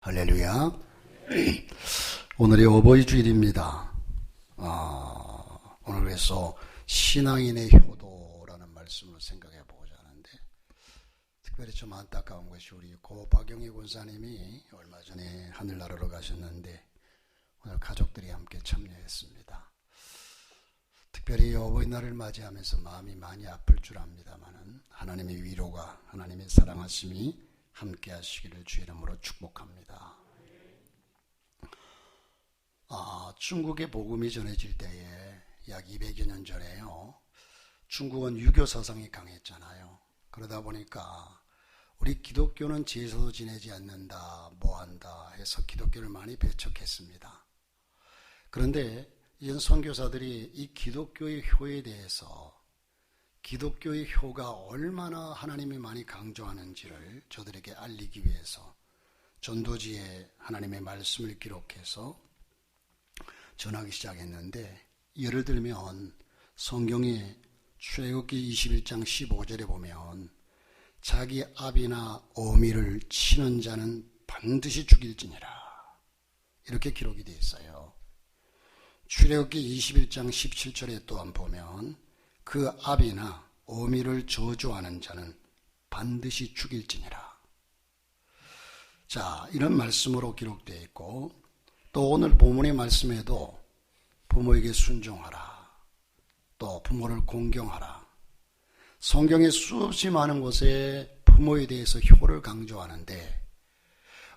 할렐루야. 오늘이 어버이 주일입니다. 오늘 그래서 신앙인의 효도라는 말씀을 생각해 보고자 하는데, 특별히 좀 안타까운 것이 우리 고 박영희 권사님이 얼마 전에 하늘나라로 가셨는데 오늘 가족들이 함께 참여했습니다. 특별히 어버이날을 맞이하면서 마음이 많이 아플 줄 압니다만은 하나님의 위로가, 하나님의 사랑하심이 함께 하시기를 주 이름으로 축복합니다. 중국의 복음이 전해질 때에 약 200여 년 전에요. 중국은 유교 사상이 강했잖아요. 그러다 보니까 우리 기독교는 제사도 지내지 않는다, 뭐한다 해서 기독교를 많이 배척했습니다. 그런데 이전 선교사들이 이 기독교의 효에 대해서, 기독교의 효가 얼마나 하나님이 많이 강조하는지를 저들에게 알리기 위해서 전도지에 하나님의 말씀을 기록해서 전하기 시작했는데, 예를 들면 성경의 출애굽기 21장 15절에 보면 자기 아비나 어미를 치는 자는 반드시 죽일지니라, 이렇게 기록이 되어 있어요. 출애굽기 21장 17절에 또한 보면 그 아비나 어미를 저주하는 자는 반드시 죽일지니라. 자, 이런 말씀으로 기록되어 있고, 또 오늘 본문의 말씀에도 부모에게 순종하라, 또 부모를 공경하라. 성경에 수없이 많은 곳에 부모에 대해서 효를 강조하는데,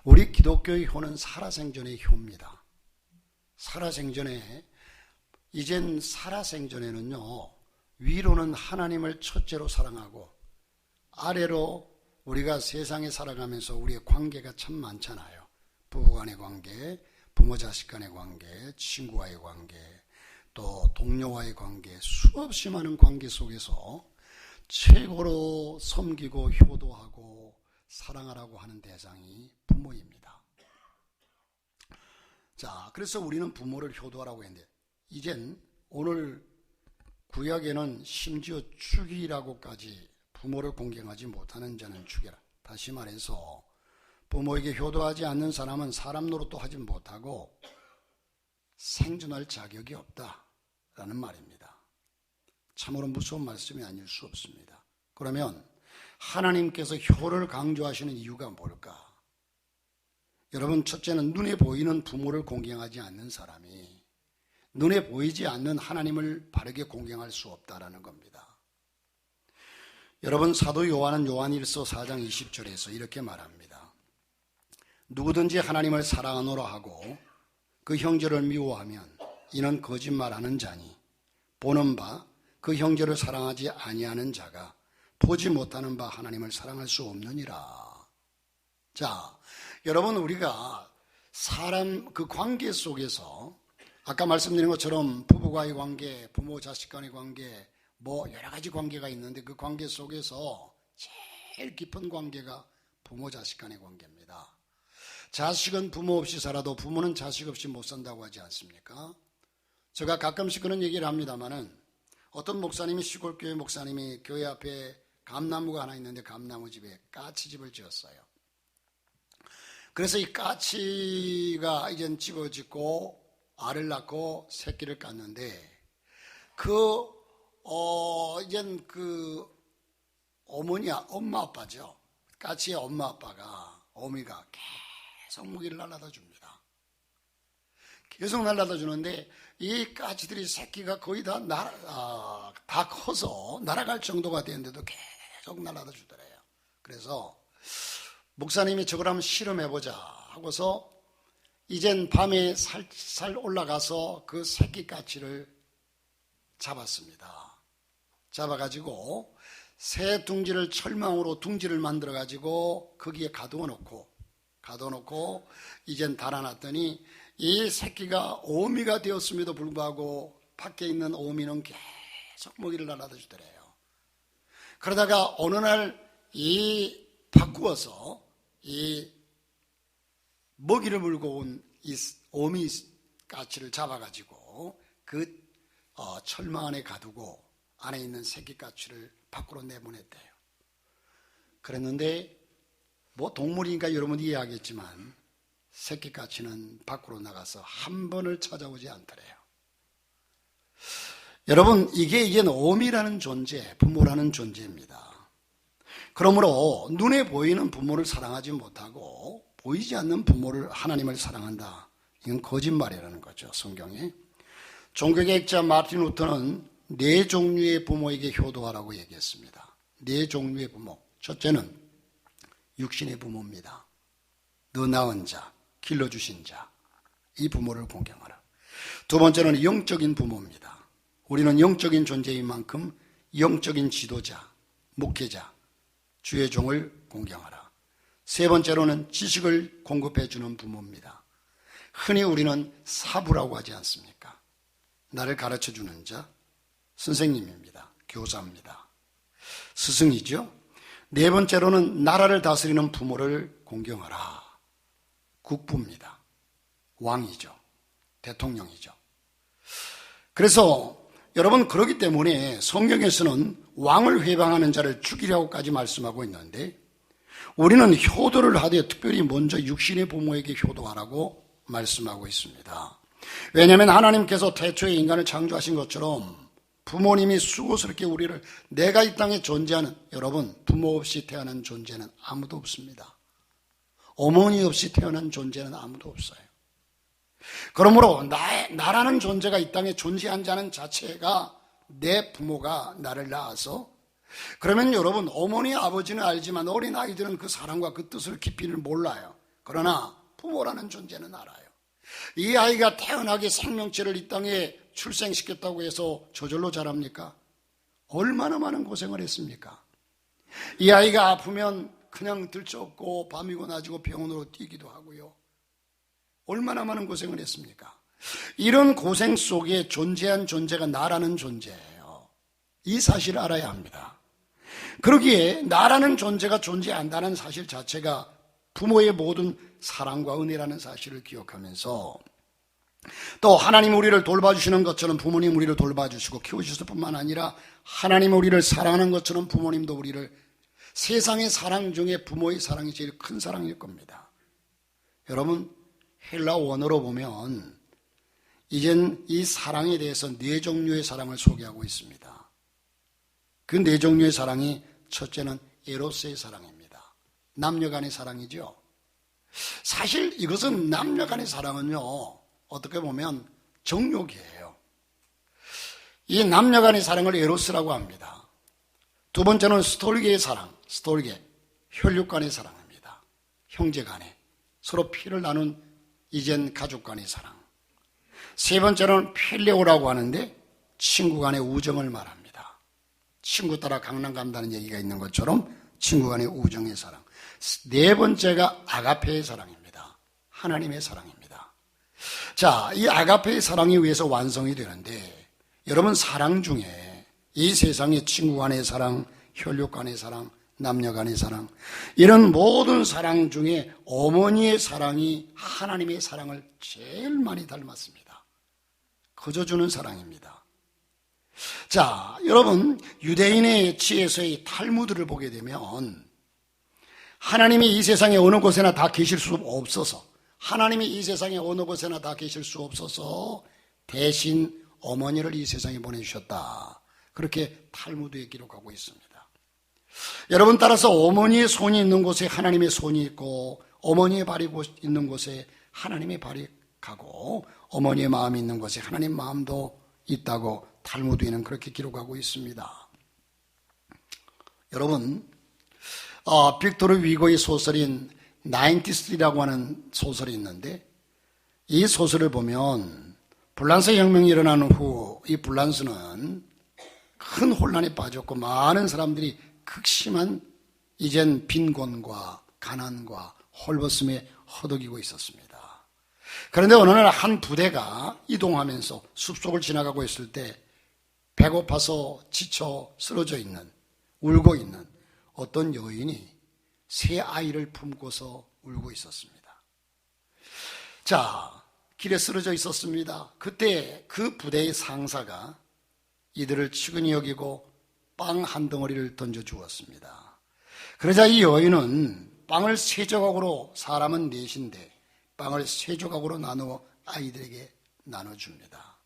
우리 기독교의 효는 살아생전의 효입니다. 살아생전에, 이젠 살아생전에는요, 위로는 하나님을 첫째로 사랑하고 아래로 우리가 세상에 살아가면서 우리의 관계가 참 많잖아요. 부부간의 관계, 부모 자식 간의 관계, 친구와의 관계, 또 동료와의 관계, 수없이 많은 관계 속에서 최고로 섬기고 효도하고 사랑하라고 하는 대상이 부모입니다. 자, 그래서 우리는 부모를 효도하라고 했는데, 이젠 오늘 구약에는 심지어 죽이라고까지, 부모를 공경하지 못하는 자는 죽여라. 다시 말해서 부모에게 효도하지 않는 사람은 사람 노릇도 하지 못하고 생존할 자격이 없다라는 말입니다. 참으로 무서운 말씀이 아닐 수 없습니다. 그러면 하나님께서 효를 강조하시는 이유가 뭘까? 여러분, 첫째는 눈에 보이는 부모를 공경하지 않는 사람이 눈에 보이지 않는 하나님을 바르게 공경할 수 없다라는 겁니다. 여러분, 사도 요한은 요한일서 4장 20절에서 이렇게 말합니다. 누구든지 하나님을 사랑하노라 하고 그 형제를 미워하면 이는 거짓말하는 자니, 보는 바 그 형제를 사랑하지 아니하는 자가 보지 못하는 바 하나님을 사랑할 수 없느니라. 자, 여러분, 우리가 사람 그 관계 속에서 아까 말씀드린 것처럼 부부와의 관계, 부모 자식 간의 관계, 뭐 여러 가지 관계가 있는데, 그 관계 속에서 제일 깊은 관계가 부모 자식 간의 관계입니다. 자식은 부모 없이 살아도 부모는 자식 없이 못 산다고 하지 않습니까? 제가 가끔씩 그런 얘기를 합니다마는, 어떤 목사님이, 시골교회 목사님이 교회 앞에 감나무가 하나 있는데 감나무 집에 까치집을 지었어요. 그래서 이 까치가 이젠 집어짓고 알을 낳고 새끼를 깠는데, 이젠 어머니야, 엄마 아빠죠. 까치의 엄마 아빠가, 어미가 계속 먹이를 날라다 줍니다. 계속 날라다 주는데, 이 까치들이 새끼가 거의 다 커서 날아갈 정도가 되는데도 계속 날라다 주더래요. 그래서 목사님이 저걸 한번 실험해보자 하고서 이젠 밤에 살살 올라가서 그 새끼 까치를 잡았습니다. 잡아가지고 새 둥지를, 철망으로 둥지를 만들어가지고 거기에 가둬놓고 이젠 달아놨더니 이 새끼가 어미가 되었음에도 불구하고 밖에 있는 어미는 계속 먹이를 날아다 주더래요. 그러다가 어느 날 바꾸어서 이 먹이를 물고 온 이 어미 까치를 잡아가지고 그 철망 안에 가두고 안에 있는 새끼 까치를 밖으로 내보냈대요. 그랬는데 뭐 동물이니까 여러분이 이해하겠지만 새끼까지는 밖으로 나가서 한 번을 찾아오지 않더래요. 여러분, 이게 어미라는 존재, 부모라는 존재입니다. 그러므로 눈에 보이는 부모를 사랑하지 못하고 보이지 않는 부모를, 하나님을 사랑한다. 이건 거짓말이라는 거죠, 성경에. 종교개혁자 마틴 루터는 4종류의 부모에게 효도하라고 얘기했습니다. 4종류의 부모. 첫째는 육신의 부모입니다. 너 낳은 자, 길러주신 자, 이 부모를 공경하라. 두 번째는 영적인 부모입니다. 우리는 영적인 존재인 만큼 영적인 지도자, 목회자, 주의 종을 공경하라. 세 번째로는 지식을 공급해 주는 부모입니다. 흔히 우리는 사부라고 하지 않습니까? 나를 가르쳐 주는 자, 선생님입니다. 교사입니다. 스승이죠. 네 번째로는 나라를 다스리는 부모를 공경하라. 국부입니다. 왕이죠. 대통령이죠. 그래서 여러분, 그렇기 때문에 성경에서는 왕을 회방하는 자를 죽이라고까지 말씀하고 있는데, 우리는 효도를 하되 특별히 먼저 육신의 부모에게 효도하라고 말씀하고 있습니다. 왜냐하면 하나님께서 태초에 인간을 창조하신 것처럼 부모님이 수고스럽게 우리를, 내가 이 땅에 존재하는, 여러분, 부모 없이 태어난 존재는 아무도 없습니다. 어머니 없이 태어난 존재는 아무도 없어요. 그러므로 나라는 존재가 이 땅에 존재한 자는 자체가 내 부모가 나를 낳아서, 그러면 여러분, 어머니 아버지는 알지만 어린 아이들은 그 사랑과 그 뜻을 깊이는 몰라요. 그러나 부모라는 존재는 알아요. 이 아이가 태어나게 생명체를 이 땅에 출생시켰다고 해서 저절로 자랍니까? 얼마나 많은 고생을 했습니까? 이 아이가 아프면 그냥 들쳐업고 밤이고 낮이고 병원으로 뛰기도 하고요. 얼마나 많은 고생을 했습니까? 이런 고생 속에 존재한 존재가 나라는 존재예요. 이 사실을 알아야 합니다. 그러기에 나라는 존재가 존재한다는 사실 자체가 부모의 모든 사랑과 은혜라는 사실을 기억하면서, 또 하나님 우리를 돌봐주시는 것처럼 부모님 우리를 돌봐주시고 키우셨을 뿐만 아니라 하나님 우리를 사랑하는 것처럼 부모님도 우리를, 세상의 사랑 중에 부모의 사랑이 제일 큰 사랑일 겁니다. 여러분, 헬라 원어로 보면 이젠 이 사랑에 대해서 4종류의 사랑을 소개하고 있습니다. 그 4종류의 사랑이, 첫째는 에로스의 사랑입니다. 남녀간의 사랑이죠. 사실 이것은, 남녀간의 사랑은요, 어떻게 보면 정욕이에요. 이 남녀간의 사랑을 에로스라고 합니다. 두 번째는 스톨게의 사랑, 스톨게, 혈육간의 사랑입니다. 형제간의, 서로 피를 나눈 이젠 가족간의 사랑. 세 번째는 필레오라고 하는데 친구간의 우정을 말합니다. 친구 따라 강남 간다는 얘기가 있는 것처럼 친구간의 우정의 사랑. 네 번째가 아가페의 사랑입니다. 하나님의 사랑입니다. 자, 이 아가페의 사랑에 의해서 완성이 되는데, 여러분, 사랑 중에 이 세상의 친구 간의 사랑, 혈육 간의 사랑, 남녀 간의 사랑, 이런 모든 사랑 중에 어머니의 사랑이 하나님의 사랑을 제일 많이 닮았습니다. 거저주는 사랑입니다. 자, 여러분, 유대인의 지혜서의 탈무드를 보게 되면 하나님이 이 세상에 어느 곳에나 다 계실 수 없어서, 하나님이 이 세상에 어느 곳에나 다 계실 수 없어서 대신 어머니를 이 세상에 보내주셨다. 그렇게 탈무드에 기록하고 있습니다. 여러분, 따라서 어머니의 손이 있는 곳에 하나님의 손이 있고, 어머니의 발이 있는 곳에 하나님의 발이 가고, 어머니의 마음이 있는 곳에 하나님 마음도 있다고 탈무드에는 그렇게 기록하고 있습니다. 여러분, 빅토르 위고의 소설인 93라고 하는 소설이 있는데, 이 소설을 보면 불란서 혁명이 일어난 후 이 불란서는 큰 혼란에 빠졌고, 많은 사람들이 극심한 이젠 빈곤과 가난과 헐벗음에 허덕이고 있었습니다. 그런데 어느 날 한 부대가 이동하면서 숲속을 지나가고 있을 때 배고파서 지쳐 쓰러져 있는, 울고 있는 어떤 여인이 새 아이를 품고서 울고 있었습니다. 자, 길에 쓰러져 있었습니다. 그때 그 부대의 상사가 이들을 측은히 여기고 빵 한 덩어리를 던져 주었습니다. 그러자 이 여인은 빵을 3조각으로, 사람은 4인데 빵을 3조각으로 나누어 아이들에게 나눠줍니다.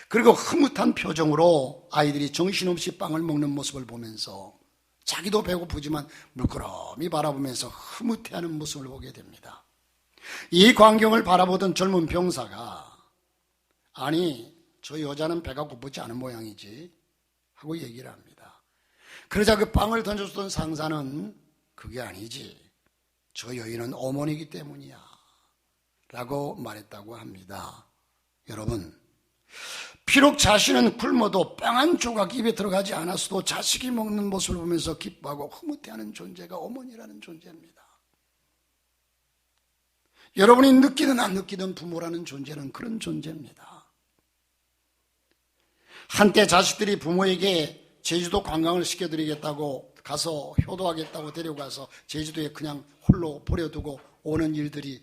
그리고 흐뭇한 표정으로 아이들이 정신없이 빵을 먹는 모습을 보면서 자기도 배고프지만 물끄러미 바라보면서 흐뭇해하는 모습을 보게 됩니다. 이 광경을 바라보던 젊은 병사가 아니 저 여자는 배가 고프지 않은 모양이지 하고 얘기를 합니다. 그러자 그 빵을 던져주던 상사는 그게 아니지 저 여인은 어머니이기 때문이야 라고 말했다고 합니다. 여러분, 비록 자신은 굶어도 빵 한 조각 입에 들어가지 않았어도 자식이 먹는 모습을 보면서 기뻐하고 흐뭇해하는 존재가 어머니라는 존재입니다. 여러분이 느끼든 안 느끼든 부모라는 존재는 그런 존재입니다. 한때 자식들이 부모에게 제주도 관광을 시켜드리겠다고 가서 효도하겠다고 데려가서 제주도에 그냥 홀로 버려두고 오는 일들이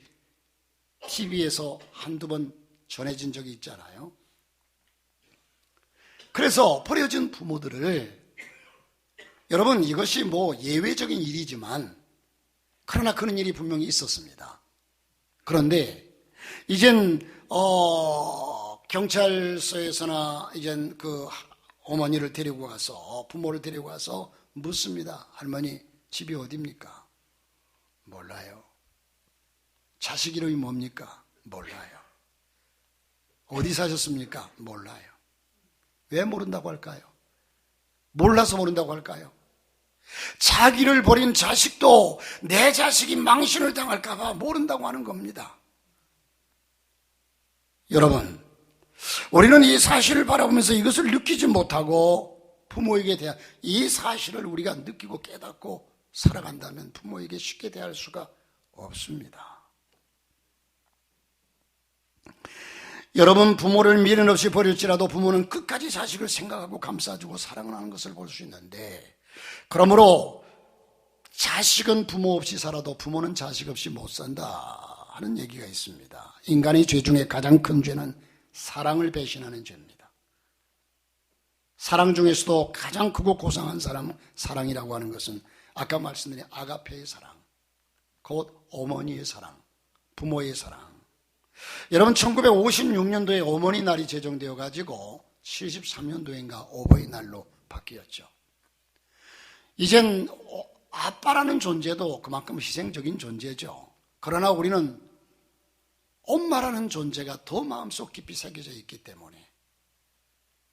TV에서 한두 번 전해진 적이 있잖아요. 그래서 버려진 부모들을 여러분 이것이 뭐 예외적인 일이지만 그러나 그런 일이 분명히 있었습니다. 그런데 이젠 경찰서에서나 이젠 그 어머니를 데리고 가서 부모를 데리고 가서 묻습니다. 할머니 집이 어디입니까? 몰라요. 자식 이름이 뭡니까? 몰라요. 어디 사셨습니까? 몰라요. 왜 모른다고 할까요? 몰라서 모른다고 할까요? 자기를 버린 자식도 내 자식이 망신을 당할까 봐 모른다고 하는 겁니다. 여러분, 우리는 이 사실을 바라보면서 이것을 느끼지 못하고 부모에게 대한 이 사실을 우리가 느끼고 깨닫고 살아간다면 부모에게 쉽게 대할 수가 없습니다. 여러분, 부모를 미련 없이 버릴지라도 부모는 끝까지 자식을 생각하고 감싸주고 사랑을 하는 것을 볼 수 있는데, 그러므로 자식은 부모 없이 살아도 부모는 자식 없이 못 산다 하는 얘기가 있습니다. 인간의 죄 중에 가장 큰 죄는 사랑을 배신하는 죄입니다. 사랑 중에서도 가장 크고 고상한 사랑이라고 하는 것은 아까 말씀드린 아가페의 사랑, 곧 어머니의 사랑, 부모의 사랑. 여러분, 1956년도에 어머니 날이 제정되어 가지고 73년도인가 어버이날로 바뀌었죠. 이젠 아빠라는 존재도 그만큼 희생적인 존재죠. 그러나 우리는 엄마라는 존재가 더 마음속 깊이 새겨져 있기 때문에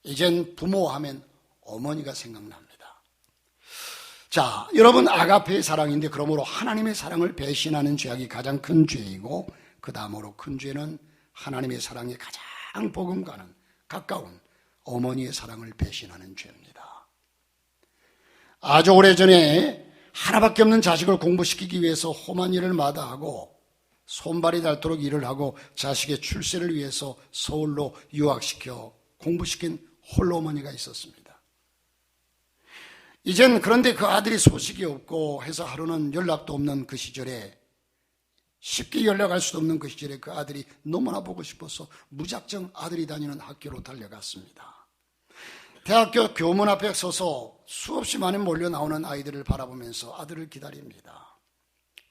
이젠 부모하면 어머니가 생각납니다. 자, 여러분, 아가페의 사랑인데 그러므로 하나님의 사랑을 배신하는 죄악이 가장 큰 죄이고, 그 다음으로 큰 죄는 하나님의 사랑에 가장 복음과는 가까운 어머니의 사랑을 배신하는 죄입니다. 아주 오래전에 하나밖에 없는 자식을 공부시키기 위해서 험한 일을 마다하고 손발이 닳도록 일을 하고 자식의 출세를 위해서 서울로 유학시켜 공부시킨 홀로 어머니가 있었습니다. 이젠 그런데 그 아들이 소식이 없고 해서 하루는 연락도 없는 그 시절에, 쉽게 연락할 수도 없는 그 시절에 그 아들이 너무나 보고 싶어서 무작정 아들이 다니는 학교로 달려갔습니다. 대학교 교문 앞에 서서 수없이 많이 몰려 나오는 아이들을 바라보면서 아들을 기다립니다.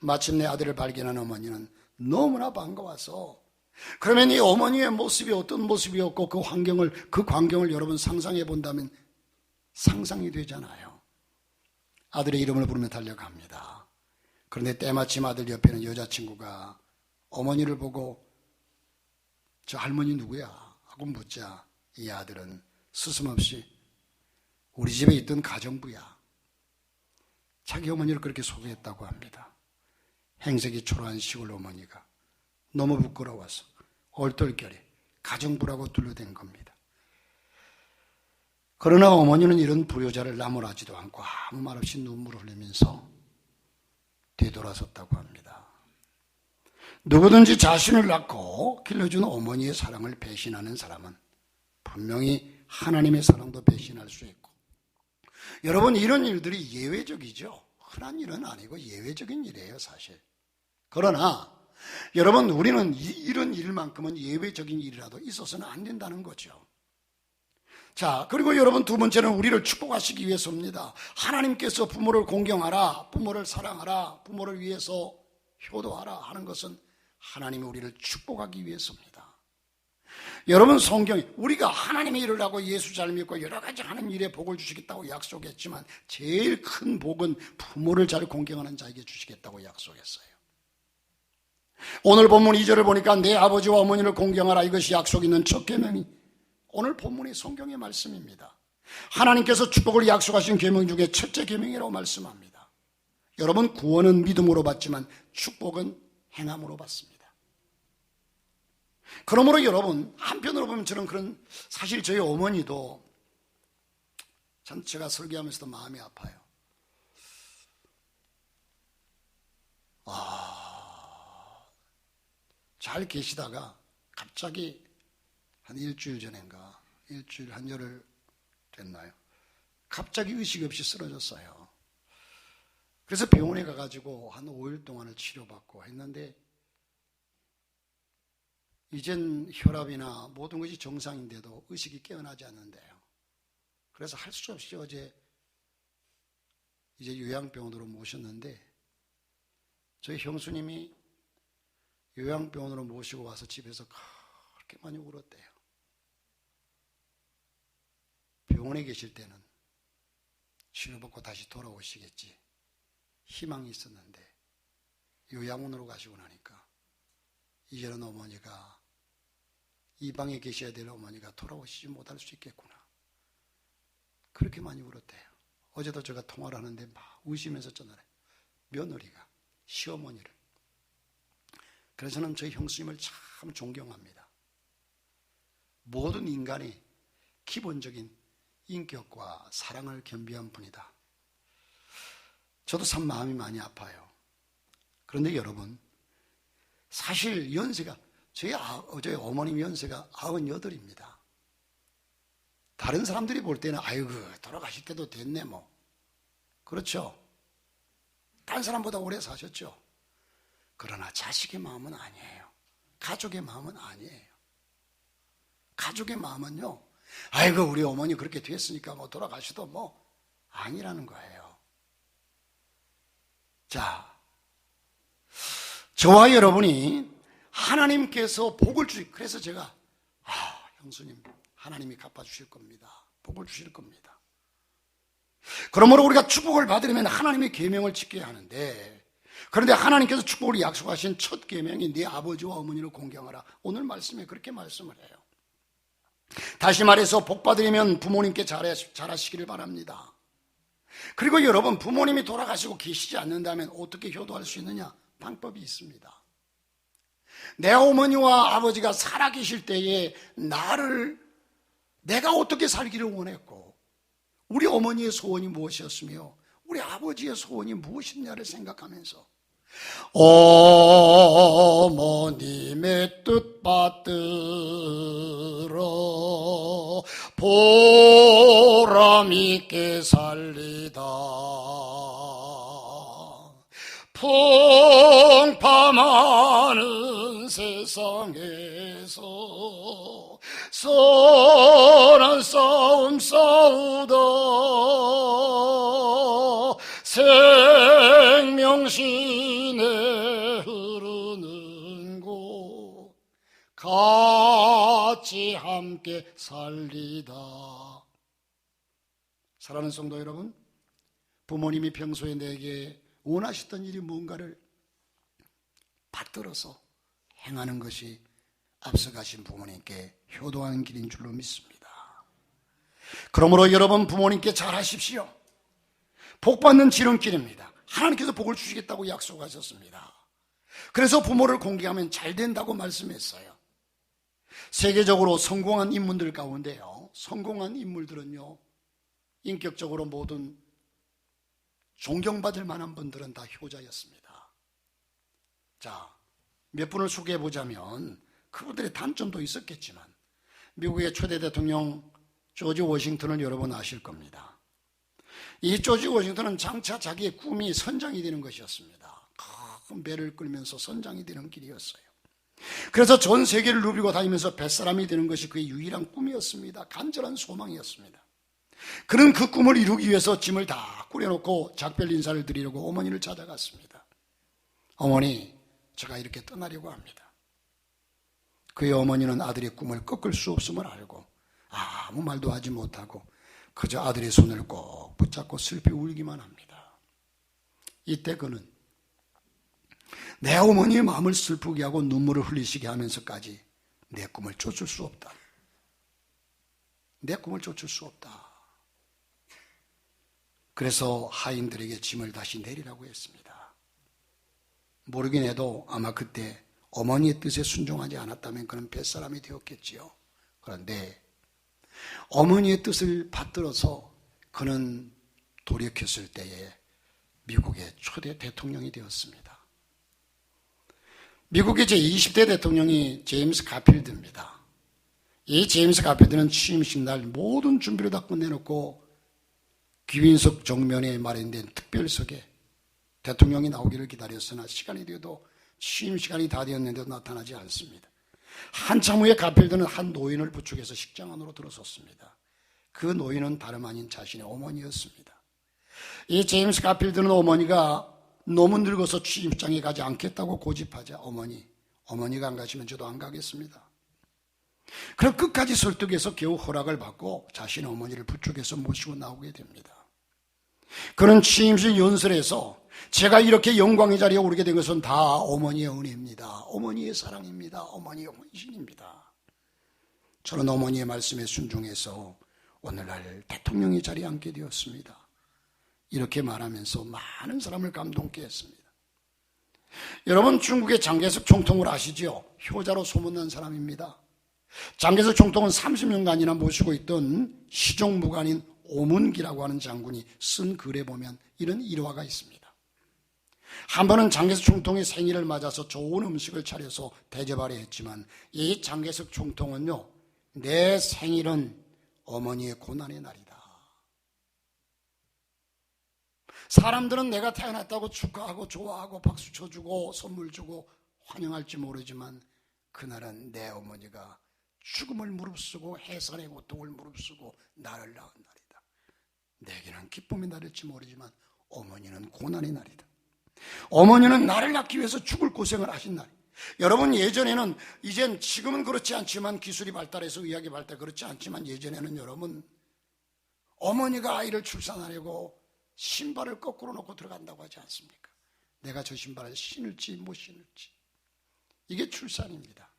마침내 아들을 발견한 어머니는 너무나 반가워서, 그러면 이 어머니의 모습이 어떤 모습이었고 그 광경을 여러분 상상해 본다면 상상이 되잖아요. 아들의 이름을 부르며 달려갑니다. 그런데 때마침 아들 옆에는 여자친구가 어머니를 보고 저 할머니 누구야? 하고 묻자 이 아들은 스스럼없이 우리 집에 있던 가정부야. 자기 어머니를 그렇게 소개했다고 합니다. 행색이 초라한 시골 어머니가 너무 부끄러워서 얼떨결에 가정부라고 둘러댄 겁니다. 그러나 어머니는 이런 불효자를 나무라지도 않고 아무 말 없이 눈물을 흘리면서 되돌아섰다고 합니다. 누구든지 자신을 낳고 길러준 어머니의 사랑을 배신하는 사람은 분명히 하나님의 사랑도 배신할 수 있고, 여러분, 이런 일들이 예외적이죠. 흔한 일은 아니고 예외적인 일이에요, 사실. 그러나 여러분, 우리는 이런 일만큼은 예외적인 일이라도 있어서는 안 된다는 거죠. 자, 그리고 여러분, 두 번째는 우리를 축복하시기 위해서입니다. 하나님께서 부모를 공경하라, 부모를 사랑하라, 부모를 위해서 효도하라 하는 것은 하나님이 우리를 축복하기 위해서입니다. 여러분, 성경에 우리가 하나님의 일을 하고 예수 잘 믿고 여러 가지 하나님 일에 복을 주시겠다고 약속했지만 제일 큰 복은 부모를 잘 공경하는 자에게 주시겠다고 약속했어요. 오늘 본문 2절을 보니까 내 아버지와 어머니를 공경하라, 이것이 약속 있는 첫 계명이 오늘 본문의 성경의 말씀입니다. 하나님께서 축복을 약속하신 계명 중에 첫째 계명이라고 말씀합니다. 여러분, 구원은 믿음으로 받지만 축복은 행함으로 받습니다. 그러므로 여러분, 한편으로 보면 저는 사실 저희 어머니도 참 제가 설교하면서도 마음이 아파요. 잘 계시다가 갑자기 한 일주일 전인가, 일주일 한 열흘 됐나요? 갑자기 의식 없이 쓰러졌어요. 그래서 병원에 가가지고 한 5일 동안을 치료받고 했는데 이젠 혈압이나 모든 것이 정상인데도 의식이 깨어나지 않는데요. 그래서 할 수 없이 어제 이제 요양병원으로 모셨는데 저희 형수님이 요양병원으로 모시고 와서 집에서 그렇게 많이 울었대요. 병원에 계실 때는 치료받고 다시 돌아오시겠지 희망이 있었는데 요양원으로 가시고 나니까 이제는 어머니가 이 방에 계셔야 될 어머니가 돌아오시지 못할 수 있겠구나, 그렇게 많이 울었대요. 어제도 제가 통화를 하는데 막 우시면서 전화를 해요. 며느리가 시어머니를. 그래서 저는 저희 형수님을 참 존경합니다. 모든 인간의 기본적인 인격과 사랑을 겸비한 분이다. 저도 참 마음이 많이 아파요. 그런데 여러분, 사실 연세가 저희 어머님 연세가 98입니다. 다른 사람들이 볼 때는 아이고 돌아가실 때도 됐네 뭐, 그렇죠? 다른 사람보다 오래 사셨죠. 그러나 자식의 마음은 아니에요. 가족의 마음은 아니에요. 가족의 마음은요, 아이고 우리 어머니 그렇게 됐으니까 뭐 돌아가셔도 뭐 아니라는 거예요. 자, 저와 여러분이 하나님께서 복을 그래서 제가 형수님 하나님이 갚아주실 겁니다. 복을 주실 겁니다. 그러므로 우리가 축복을 받으려면 하나님의 계명을 지켜야 하는데, 그런데 하나님께서 축복을 약속하신 첫 계명이 네 아버지와 어머니를 공경하라. 오늘 말씀에 그렇게 말씀을 해요. 다시 말해서 복 받으려면 부모님께 잘하시기를 바랍니다. 그리고 여러분, 부모님이 돌아가시고 계시지 않는다면 어떻게 효도할 수 있느냐? 방법이 있습니다. 내 어머니와 아버지가 살아계실 때에 내가 어떻게 살기를 원했고, 우리 어머니의 소원이 무엇이었으며 우리 아버지의 소원이 무엇이냐를 생각하면서 어머님의 뜻 받들어 보람있게 살리다, 풍파많은 세상에서 선한 싸움 싸우다 생명신에 흐르는 곳 같이 함께 살리다. 사랑하는 성도 여러분, 부모님이 평소에 내게 원하셨던 일이 뭔가를 받들어서 행하는 것이 앞서가신 부모님께 효도하는 길인 줄로 믿습니다. 그러므로 여러분, 부모님께 잘하십시오. 복받는 지름길입니다. 하나님께서 복을 주시겠다고 약속하셨습니다. 그래서 부모를 공경하면 잘 된다고 말씀했어요. 세계적으로 성공한 인물들 가운데요, 성공한 인물들은요, 인격적으로 모든 존경받을 만한 분들은 다 효자였습니다. 자, 몇 분을 소개해 보자면 그분들의 단점도 있었겠지만 미국의 초대 대통령 조지 워싱턴을 여러분 아실 겁니다. 이 조지 워싱턴은 장차 자기의 꿈이 선장이 되는 것이었습니다. 큰 배를 끌면서 선장이 되는 길이었어요. 그래서 전 세계를 누비고 다니면서 뱃사람이 되는 것이 그의 유일한 꿈이었습니다. 간절한 소망이었습니다. 그는 그 꿈을 이루기 위해서 짐을 다 꾸려놓고 작별 인사를 드리려고 어머니를 찾아갔습니다. 어머니, 제가 이렇게 떠나려고 합니다. 그의 어머니는 아들의 꿈을 꺾을 수 없음을 알고 아무 말도 하지 못하고 그저 아들의 손을 꼭 붙잡고 슬피 울기만 합니다. 이때 그는 내 어머니의 마음을 슬프게 하고 눈물을 흘리시게 하면서까지 내 꿈을 쫓을 수 없다. 내 꿈을 쫓을 수 없다. 그래서 하인들에게 짐을 다시 내리라고 했습니다. 모르긴 해도 아마 그때 어머니의 뜻에 순종하지 않았다면 그는 뱃사람이 되었겠지요. 그런데 어머니의 뜻을 받들어서 그는 돌이켰을 때에 미국의 초대 대통령이 되었습니다. 미국의 제20대 대통령이 제임스 가필드입니다. 이 제임스 가필드는 취임식 날 모든 준비를 다 끝내놓고 귀인석 정면에 마련된 특별석에 대통령이 나오기를 기다렸으나 시간이 되어도 취임 시간이 다 되었는데도 나타나지 않습니다. 한참 후에 가필드는 한 노인을 부축해서 식장 안으로 들어섰습니다. 그 노인은 다름 아닌 자신의 어머니였습니다. 이 제임스 가필드는 어머니가 너무 늙어서 취임장에 가지 않겠다고 고집하자 어머니가 안 가시면 저도 안 가겠습니다. 그럼 끝까지 설득해서 겨우 허락을 받고 자신의 어머니를 부축해서 모시고 나오게 됩니다. 그는 취임식 연설에서 제가 이렇게 영광의 자리에 오르게 된 것은 다 어머니의 은혜입니다. 어머니의 사랑입니다. 어머니의 헌신입니다. 저는 어머니의 말씀에 순종해서 오늘날 대통령의 자리에 앉게 되었습니다. 이렇게 말하면서 많은 사람을 감동케 했습니다. 여러분, 중국의 장개석 총통을 아시죠? 효자로 소문난 사람입니다. 장개석 총통은 30년간이나 모시고 있던 시종무관인 오문기라고 하는 장군이 쓴 글에 보면 이런 일화가 있습니다. 한 번은 장개석 총통의 생일을 맞아서 좋은 음식을 차려서 대접하려 했지만 이 장개석 총통은요, 내 생일은 어머니의 고난의 날이다. 사람들은 내가 태어났다고 축하하고 좋아하고 박수 쳐주고 선물 주고 환영할지 모르지만 그날은 내 어머니가 죽음을 무릅쓰고 해산의 고통을 무릅쓰고 나를 낳은 날이다. 내게는 기쁨의 날일지 모르지만 어머니는 고난의 날이다. 어머니는 나를 낳기 위해서 죽을 고생을 하신 날. 여러분, 예전에는, 지금은 그렇지 않지만 기술이 발달해서 의학이 발달 그렇지 않지만 예전에는 여러분, 어머니가 아이를 출산하려고 신발을 거꾸로 놓고 들어간다고 하지 않습니까? 내가 저 신발을 신을지 못 신을지. 이게 출산입니다.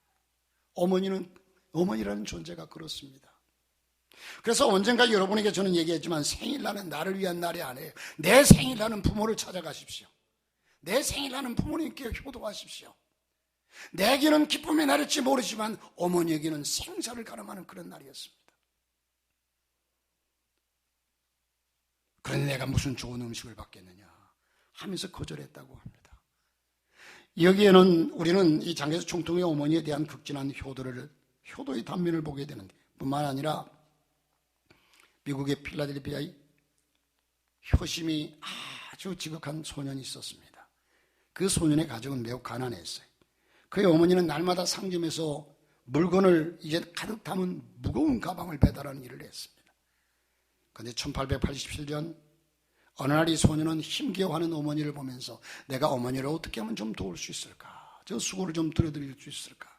어머니라는 존재가 그렇습니다. 그래서 언젠가 여러분에게 저는 얘기했지만 생일날은 나를 위한 날이 아니에요. 내 생일날은 부모를 찾아가십시오. 내 생일날은 부모님께 효도하십시오. 내게는 기쁨의 날일지 모르지만 어머니에게는 생사를 가늠하는 그런 날이었습니다. 그런데 내가 무슨 좋은 음식을 받겠느냐 하면서 거절했다고 합니다. 여기에는 우리는 이 장개석 총통의 어머니에 대한 극진한 효도의 단면을 보게 되는데 뿐만 아니라 미국의 필라델피아의 효심이 아주 지극한 소년이 있었습니다. 그 소년의 가정은 매우 가난했어요. 그의 어머니는 날마다 상점에서 물건을 이제 가득 담은 무거운 가방을 배달하는 일을 했습니다. 그런데 1887년 어느 날 이 소년은 힘겨워하는 어머니를 보면서 내가 어머니를 어떻게 하면 좀 도울 수 있을까? 저 수고를 좀 들어드릴 수 있을까?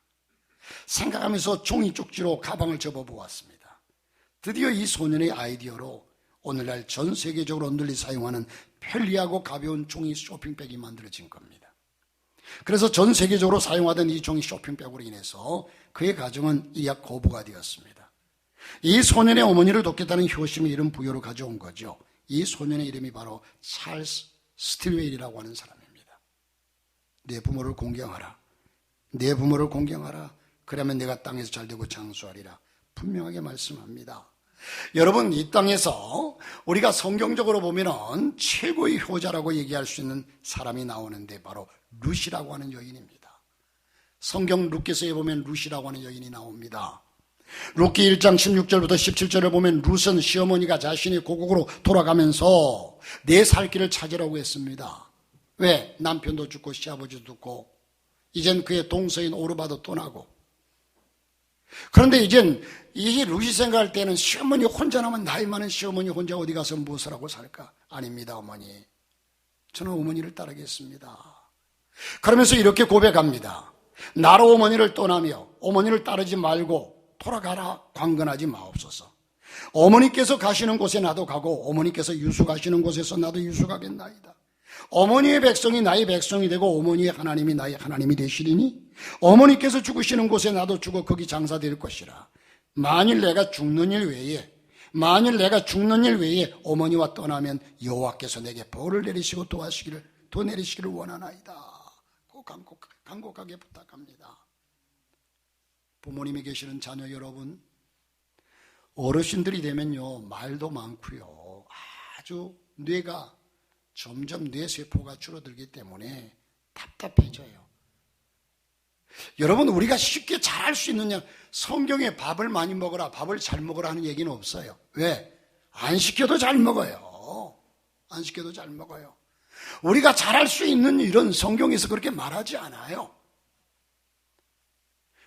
생각하면서 종이 쪽지로 가방을 접어보았습니다. 드디어 이 소년의 아이디어로 오늘날 전 세계적으로 널리 사용하는 편리하고 가벼운 종이 쇼핑백이 만들어진 겁니다. 그래서 전 세계적으로 사용하던 이 종이 쇼핑백으로 인해서 그의 가정은 이약 고부가 되었습니다. 이 소년의 어머니를 돕겠다는 효심의 이름 부여로 가져온 거죠. 이 소년의 이름이 바로 찰스 스틸웨일이라고 하는 사람입니다. 내 부모를 공경하라. 내 부모를 공경하라. 그러면 내가 땅에서 잘되고 장수하리라. 분명하게 말씀합니다. 여러분, 이 땅에서 우리가 성경적으로 보면은 최고의 효자라고 얘기할 수 있는 사람이 나오는데 바로 룻이라고 하는 여인입니다. 성경 룻기서에 보면 룻이라고 하는 여인이 나옵니다. 룻기 1장 16절부터 17절을 보면 룻은 시어머니가 자신의 고국으로 돌아가면서 내 살 길을 찾으라고 했습니다. 왜? 남편도 죽고 시아버지도 죽고 이젠 그의 동서인 오르바도 떠나고. 그런데 이젠 이 룻이 생각할 때는 시어머니 혼자 남은 나이 많은 시어머니 혼자 어디 가서 무엇을 하고 살까? 아닙니다. 어머니, 저는 어머니를 따르겠습니다. 그러면서 이렇게 고백합니다. 나로 어머니를 떠나며 어머니를 따르지 말고 돌아가라. 강건하지 마옵소서. 어머니께서 가시는 곳에 나도 가고 어머니께서 유숙하시는 곳에서 나도 유숙하겠나이다. 어머니의 백성이 나의 백성이 되고 어머니의 하나님이 나의 하나님이 되시리니 어머니께서 죽으시는 곳에 나도 죽어 거기 장사될 것이라. 만일 내가 죽는 일 외에 어머니와 떠나면 여호와께서 내게 벌을 내리시고 도 내리시기를 원하나이다. 꼭 간곡하게 부탁합니다. 부모님이 계시는 자녀 여러분, 어르신들이 되면요 말도 많고요 아주 뇌가 점점 뇌세포가 줄어들기 때문에 답답해져요. 여러분, 우리가 쉽게 잘할 수 있느냐? 성경에 밥을 많이 먹어라, 밥을 잘 먹어라 하는 얘기는 없어요. 왜? 안 시켜도 잘 먹어요. 안 시켜도 잘 먹어요. 우리가 잘할 수 있는 일은 성경에서 그렇게 말하지 않아요.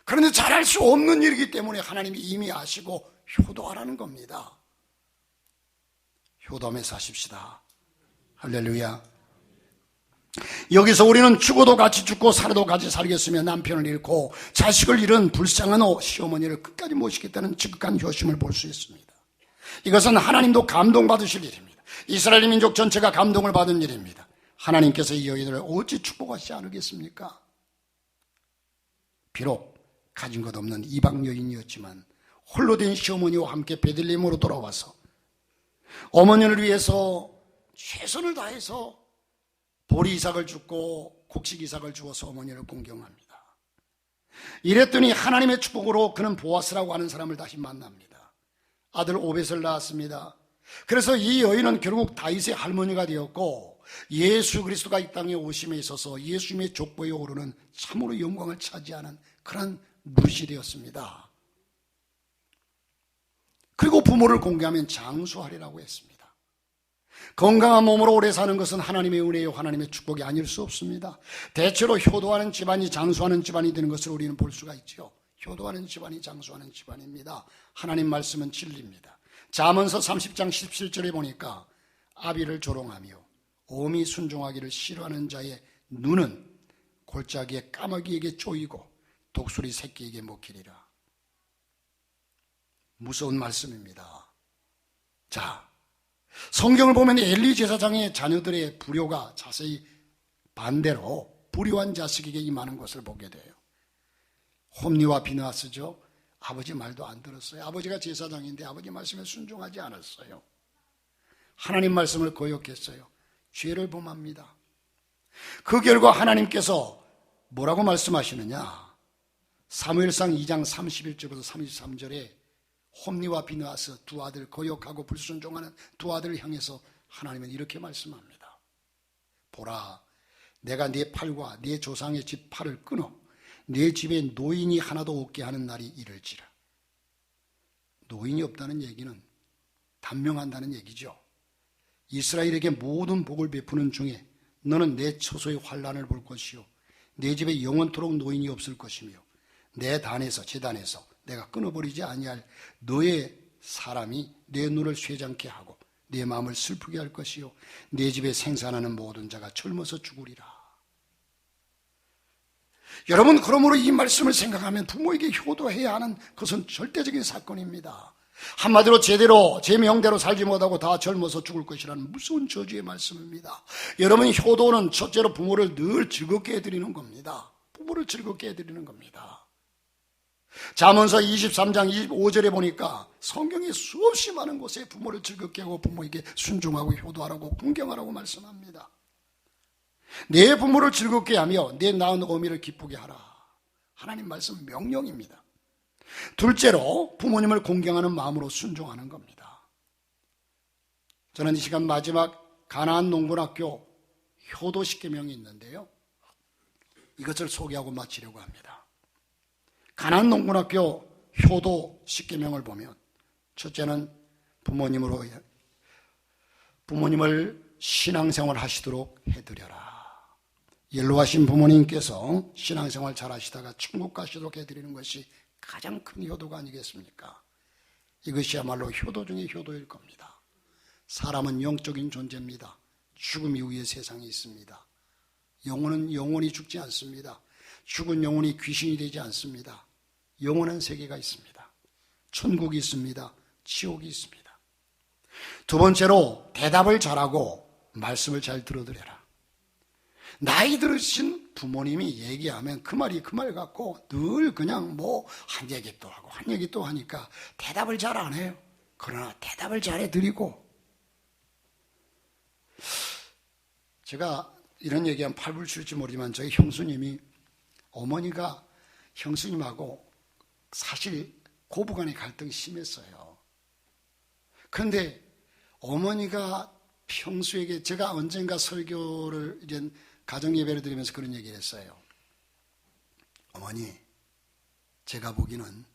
그런데 잘할 수 없는 일이기 때문에 하나님이 이미 아시고 효도하라는 겁니다. 효도하며 사십시다. 할렐루야. 여기서 우리는 죽어도 같이 죽고 살아도 같이 살겠으며 남편을 잃고 자식을 잃은 불쌍한 시어머니를 끝까지 모시겠다는 지극한 효심을 볼 수 있습니다. 이것은 하나님도 감동받으실 일입니다. 이스라엘 민족 전체가 감동을 받은 일입니다. 하나님께서 이 여인을 어찌 축복하시지 않으겠습니까? 비록 가진 것 없는 이방 여인이었지만 홀로 된 시어머니와 함께 베들레헴으로 돌아와서 어머니를 위해서 최선을 다해서 보리 이삭을 줍고 곡식 이삭을 주어서 어머니를 공경합니다. 이랬더니 하나님의 축복으로 그는 보아스라고 하는 사람을 다시 만납니다. 아들 오벳을 낳았습니다. 그래서 이 여인은 결국 다윗의 할머니가 되었고 예수 그리스도가 이 땅에 오심에 있어서 예수님의 족보에 오르는 참으로 영광을 차지하는 그런 룻이 되었습니다. 그리고 부모를 공경하면 장수하리라고 했습니다. 건강한 몸으로 오래 사는 것은 하나님의 은혜요 하나님의 축복이 아닐 수 없습니다. 대체로 효도하는 집안이 장수하는 집안이 되는 것을 우리는 볼 수가 있죠. 효도하는 집안이 장수하는 집안입니다. 하나님 말씀은 진리입니다. 잠언서 30장 17절에 보니까 아비를 조롱하며 엄히 순종하기를 싫어하는 자의 눈은 골짜기에 까마귀에게 쪼이고 독수리 새끼에게 먹히리라. 무서운 말씀입니다. 자, 성경을 보면 엘리 제사장의 자녀들의 불효가 자세히 반대로 불효한 자식에게 임하는 것을 보게 돼요. 홈리와 비느하스죠. 아버지 말도 안 들었어요. 아버지가 제사장인데 아버지 말씀에 순종하지 않았어요. 하나님 말씀을 거역했어요. 죄를 범합니다. 그 결과 하나님께서 뭐라고 말씀하시느냐? 사무엘상 2장 31절부터 33절에 홈리와 비느하스 두 아들, 거역하고 불순종하는 두 아들을 향해서 하나님은 이렇게 말씀합니다. 보라, 내가 네 팔과 네 조상의 집 팔을 끊어 네 집에 노인이 하나도 없게 하는 날이 이를지라. 노인이 없다는 얘기는 단명한다는 얘기죠. 이스라엘에게 모든 복을 베푸는 중에 너는 내 처소의 환난을 볼 것이요 내 집에 영원토록 노인이 없을 것이며 내 단에서 제단에서 내가 끊어버리지 아니할 너의 사람이 내 눈을 쇠장케 하고 내 마음을 슬프게 할 것이요 내 집에 생산하는 모든 자가 젊어서 죽으리라. 여러분, 그러므로 이 말씀을 생각하면 부모에게 효도해야 하는 것은 절대적인 사건입니다. 한마디로 제대로 제 명대로 살지 못하고 다 젊어서 죽을 것이라는 무서운 저주의 말씀입니다. 여러분, 효도는 첫째로 부모를 늘 즐겁게 해드리는 겁니다. 부모를 즐겁게 해드리는 겁니다. 잠언서 23장 25절에 보니까 성경에 수없이 많은 곳에 부모를 즐겁게 하고 부모에게 순종하고 효도하라고 공경하라고 말씀합니다. 내 부모를 즐겁게 하며 내 낳은 어미를 기쁘게 하라. 하나님 말씀 명령입니다. 둘째로 부모님을 공경하는 마음으로 순종하는 겁니다. 저는 이 시간 마지막 가나안 농군학교 효도 10계명이 있는데요, 이것을 소개하고 마치려고 합니다. 가나안 농군학교 효도 10계명을 보면 첫째는 부모님을 신앙생활 하시도록 해드려라. 연로하신 부모님께서 신앙생활 잘 하시다가 천국 가시도록 해드리는 것이 가장 큰 효도가 아니겠습니까? 이것이야말로 효도 중에 효도일 겁니다. 사람은 영적인 존재입니다. 죽음 이후에 세상이 있습니다. 영혼은 영원히 죽지 않습니다. 죽은 영혼이 귀신이 되지 않습니다. 영원한 세계가 있습니다. 천국이 있습니다. 지옥이 있습니다. 두 번째로 대답을 잘하고 말씀을 잘 들어드려라. 나이 들으신 부모님이 얘기하면 그 말이 그 말 같고 늘 그냥 뭐 한 얘기 또 하고 한 얘기 또 하니까 대답을 잘 안 해요. 그러나 대답을 잘 해드리고, 제가 이런 얘기하면 팔불출지 모르지만 저희 형수님이, 어머니가 형수님하고 사실 고부간의 갈등이 심했어요. 그런데 어머니가 평소에게, 제가 언젠가 설교를 이제 가정예배를 드리면서 그런 얘기를 했어요. 어머니, 제가 보기는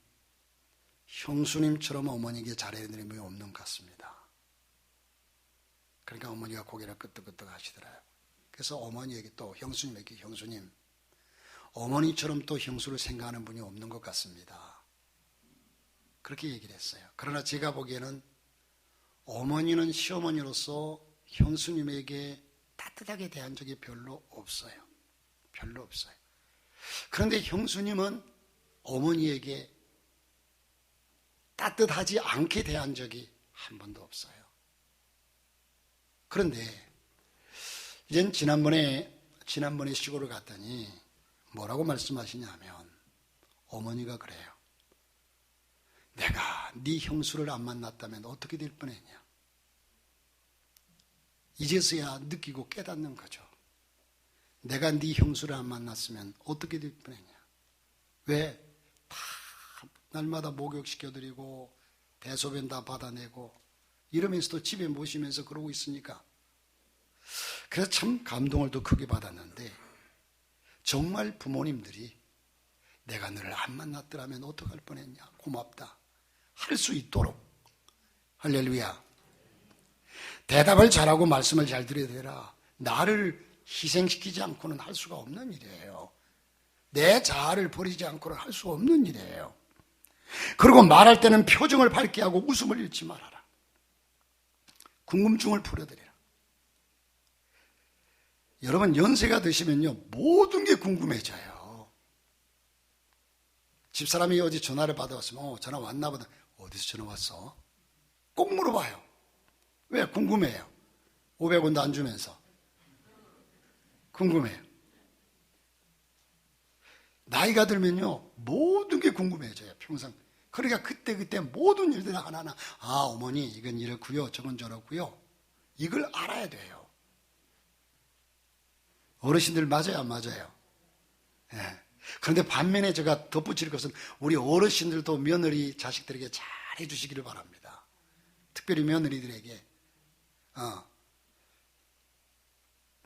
형수님처럼 어머니에게 잘해드리는 분이 없는 것 같습니다. 그러니까 어머니가 고개를 끄덕끄덕 하시더라고요. 그래서 어머니에게 또 형수님에게, 형수님, 어머니처럼 또 형수를 생각하는 분이 없는 것 같습니다. 그렇게 얘기를 했어요. 그러나 제가 보기에는 어머니는 시어머니로서 형수님에게 따뜻하게 대한 적이 별로 없어요. 별로 없어요. 그런데 형수님은 어머니에게 따뜻하지 않게 대한 적이 한 번도 없어요. 그런데 이젠 지난번에 시골을 갔더니 뭐라고 말씀하시냐면, 어머니가 그래요. 내가 네 형수를 안 만났다면 어떻게 될 뻔했냐. 이제서야 느끼고 깨닫는 거죠. 내가 네 형수를 안 만났으면 어떻게 될 뻔했냐. 왜? 다 날마다 목욕시켜드리고 대소변 다 받아내고 이러면서도 집에 모시면서 그러고 있으니까. 그래서 참 감동을 더 크게 받았는데, 정말 부모님들이 내가 너를 안 만났더라면 어떡할 뻔했냐, 고맙다 할 수 있도록, 할렐루야, 대답을 잘하고 말씀을 잘 드려야 되라. 나를 희생시키지 않고는 할 수가 없는 일이에요. 내 자아를 버리지 않고는 할 수 없는 일이에요. 그리고 말할 때는 표정을 밝게 하고 웃음을 잃지 말아라. 궁금증을 풀어드리라. 여러분, 연세가 드시면요, 모든 게 궁금해져요. 집사람이 어제 전화를 받아왔으면 전화 왔나 보다. 어디서 전화 왔어? 꼭 물어봐요. 왜? 궁금해요. 500원도 안 주면서 궁금해요. 나이가 들면요, 모든 게 궁금해져요, 평생. 그러니까 그때 모든 일들 하나하나, 어머니 이건 이렇고요, 저건 저렇고요, 이걸 알아야 돼요. 어르신들 맞아요, 안 맞아요? 예. 그런데 반면에 제가 덧붙일 것은, 우리 어르신들도 며느리 자식들에게 잘 해주시기를 바랍니다. 특별히 며느리들에게.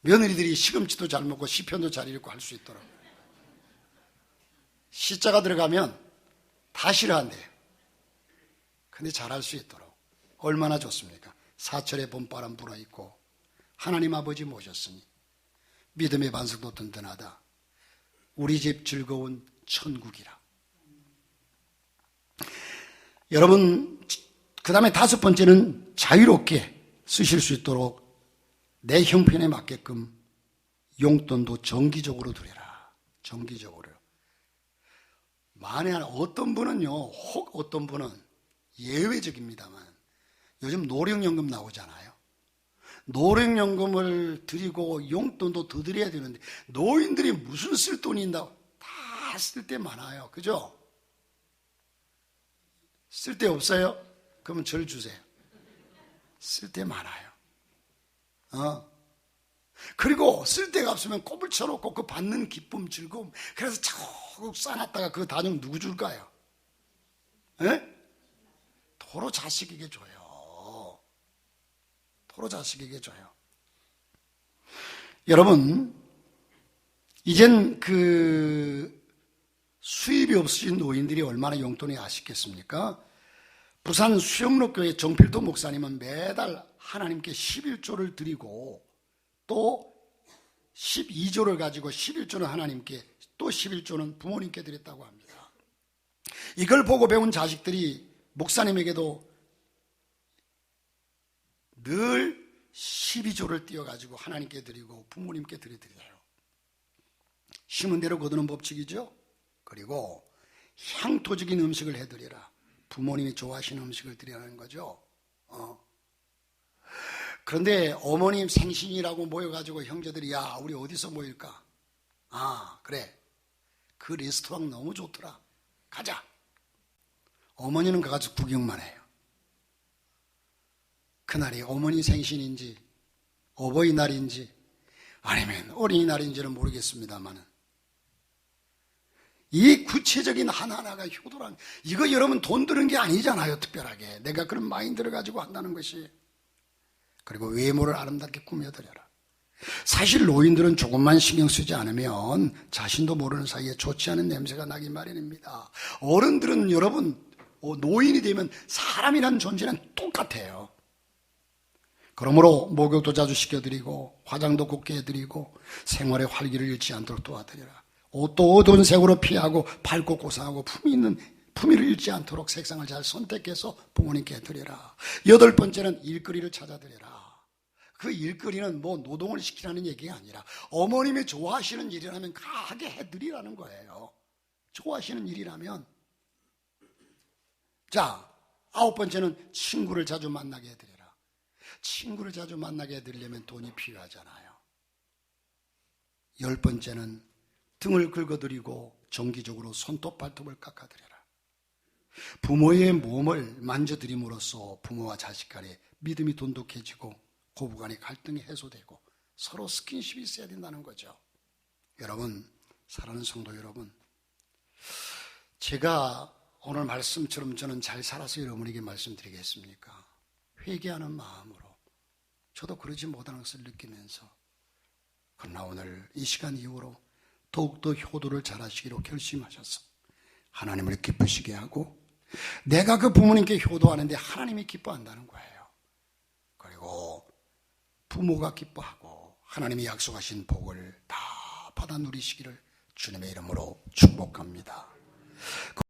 며느리들이 시금치도 잘 먹고 시편도 잘 읽고 할 수 있도록. 시자가 들어가면 다 싫어한대요. 근데 잘할 수 있도록. 얼마나 좋습니까? 사철의 봄바람 불어있고 하나님 아버지 모셨으니 믿음의 반석도 든든하다. 우리 집 즐거운 천국이라. 여러분, 그 다음에 다섯 번째는 자유롭게 쓰실 수 있도록 내 형편에 맞게끔 용돈도 정기적으로 드려라. 정기적으로. 만에 하나, 어떤 분은요, 혹 어떤 분은 예외적입니다만 요즘 노령연금 나오잖아요. 노령연금을 드리고 용돈도 더 드려야 되는데, 노인들이 무슨 쓸 돈이 있다고. 다 쓸 데 많아요. 그죠? 쓸 데 없어요? 그러면 절 주세요. 쓸 데 많아요. 그리고 쓸 데가 없으면 꼽을 쳐놓고 그 받는 기쁨, 즐거움. 그래서 차곡 쌓아놨다가 그 단용 누구 줄까요? 에? 도로 자식에게 줘요. 도로 자식에게 줘요. 여러분, 이젠 수입이 없으신 노인들이 얼마나 용돈이 아쉽겠습니까? 부산 수영로교회 정필도 목사님은 매달 하나님께 11조를 드리고 또 12조를 가지고 11조는 하나님께, 또 11조는 부모님께 드렸다고 합니다. 이걸 보고 배운 자식들이 목사님에게도 늘 12조를 띄어가지고 하나님께 드리고 부모님께 드려요. 심은 대로 거두는 법칙이죠. 그리고 향토적인 음식을 해드리라. 부모님이 좋아하시는 음식을 드리라는 거죠. 그런데 어머님 생신이라고 모여가지고 형제들이 야 우리 어디서 모일까? 아 그래 그 레스토랑 너무 좋더라. 가자. 어머니는 가가지고 구경만 해요. 그날이 어머니 생신인지 어버이날인지 아니면 어린이날인지는 모르겠습니다만 이 구체적인 하나하나가 효도란 이거 여러분 돈 드는 게 아니잖아요. 특별하게 내가 그런 마인드를 가지고 한다는 것이. 그리고 외모를 아름답게 꾸며드려라. 사실 노인들은 조금만 신경 쓰지 않으면 자신도 모르는 사이에 좋지 않은 냄새가 나기 마련입니다. 어른들은 여러분 노인이 되면 사람이라는 존재는 똑같아요. 그러므로 목욕도 자주 시켜드리고 화장도 곱게 해드리고 생활의 활기를 잃지 않도록 도와드리라. 옷도 어두운 색으로 피하고 밝고 고상하고 품위를 잃지 않도록 색상을 잘 선택해서 부모님께 드리라. 8번째는 일거리를 찾아드리라. 그 일거리는 뭐 노동을 시키라는 얘기가 아니라 어머님이 좋아하시는 일이라면 하게 해드리라는 거예요. 좋아하시는 일이라면. 자, 9번째는 친구를 자주 만나게 해드리라. 친구를 자주 만나게 해드리려면 돈이 필요하잖아요. 10번째는 등을 긁어드리고 정기적으로 손톱 발톱을 깎아드리라. 부모의 몸을 만져드림으로써 부모와 자식 간의 믿음이 돈독해지고 고부간의 갈등이 해소되고 서로 스킨십이 있어야 된다는 거죠. 여러분, 사랑하는 성도 여러분, 제가 오늘 말씀처럼 저는 잘 살아서 여러분에게 말씀드리겠습니까? 회개하는 마음으로 저도 그러지 못하는 것을 느끼면서 그러나 오늘 이 시간 이후로 더욱더 효도를 잘하시기로 결심하셔서 하나님을 기쁘시게 하고 내가 그 부모님께 효도하는데 하나님이 기뻐한다는 거예요. 그리고 부모가 기뻐하고 하나님이 약속하신 복을 다 받아 누리시기를 주님의 이름으로 축복합니다.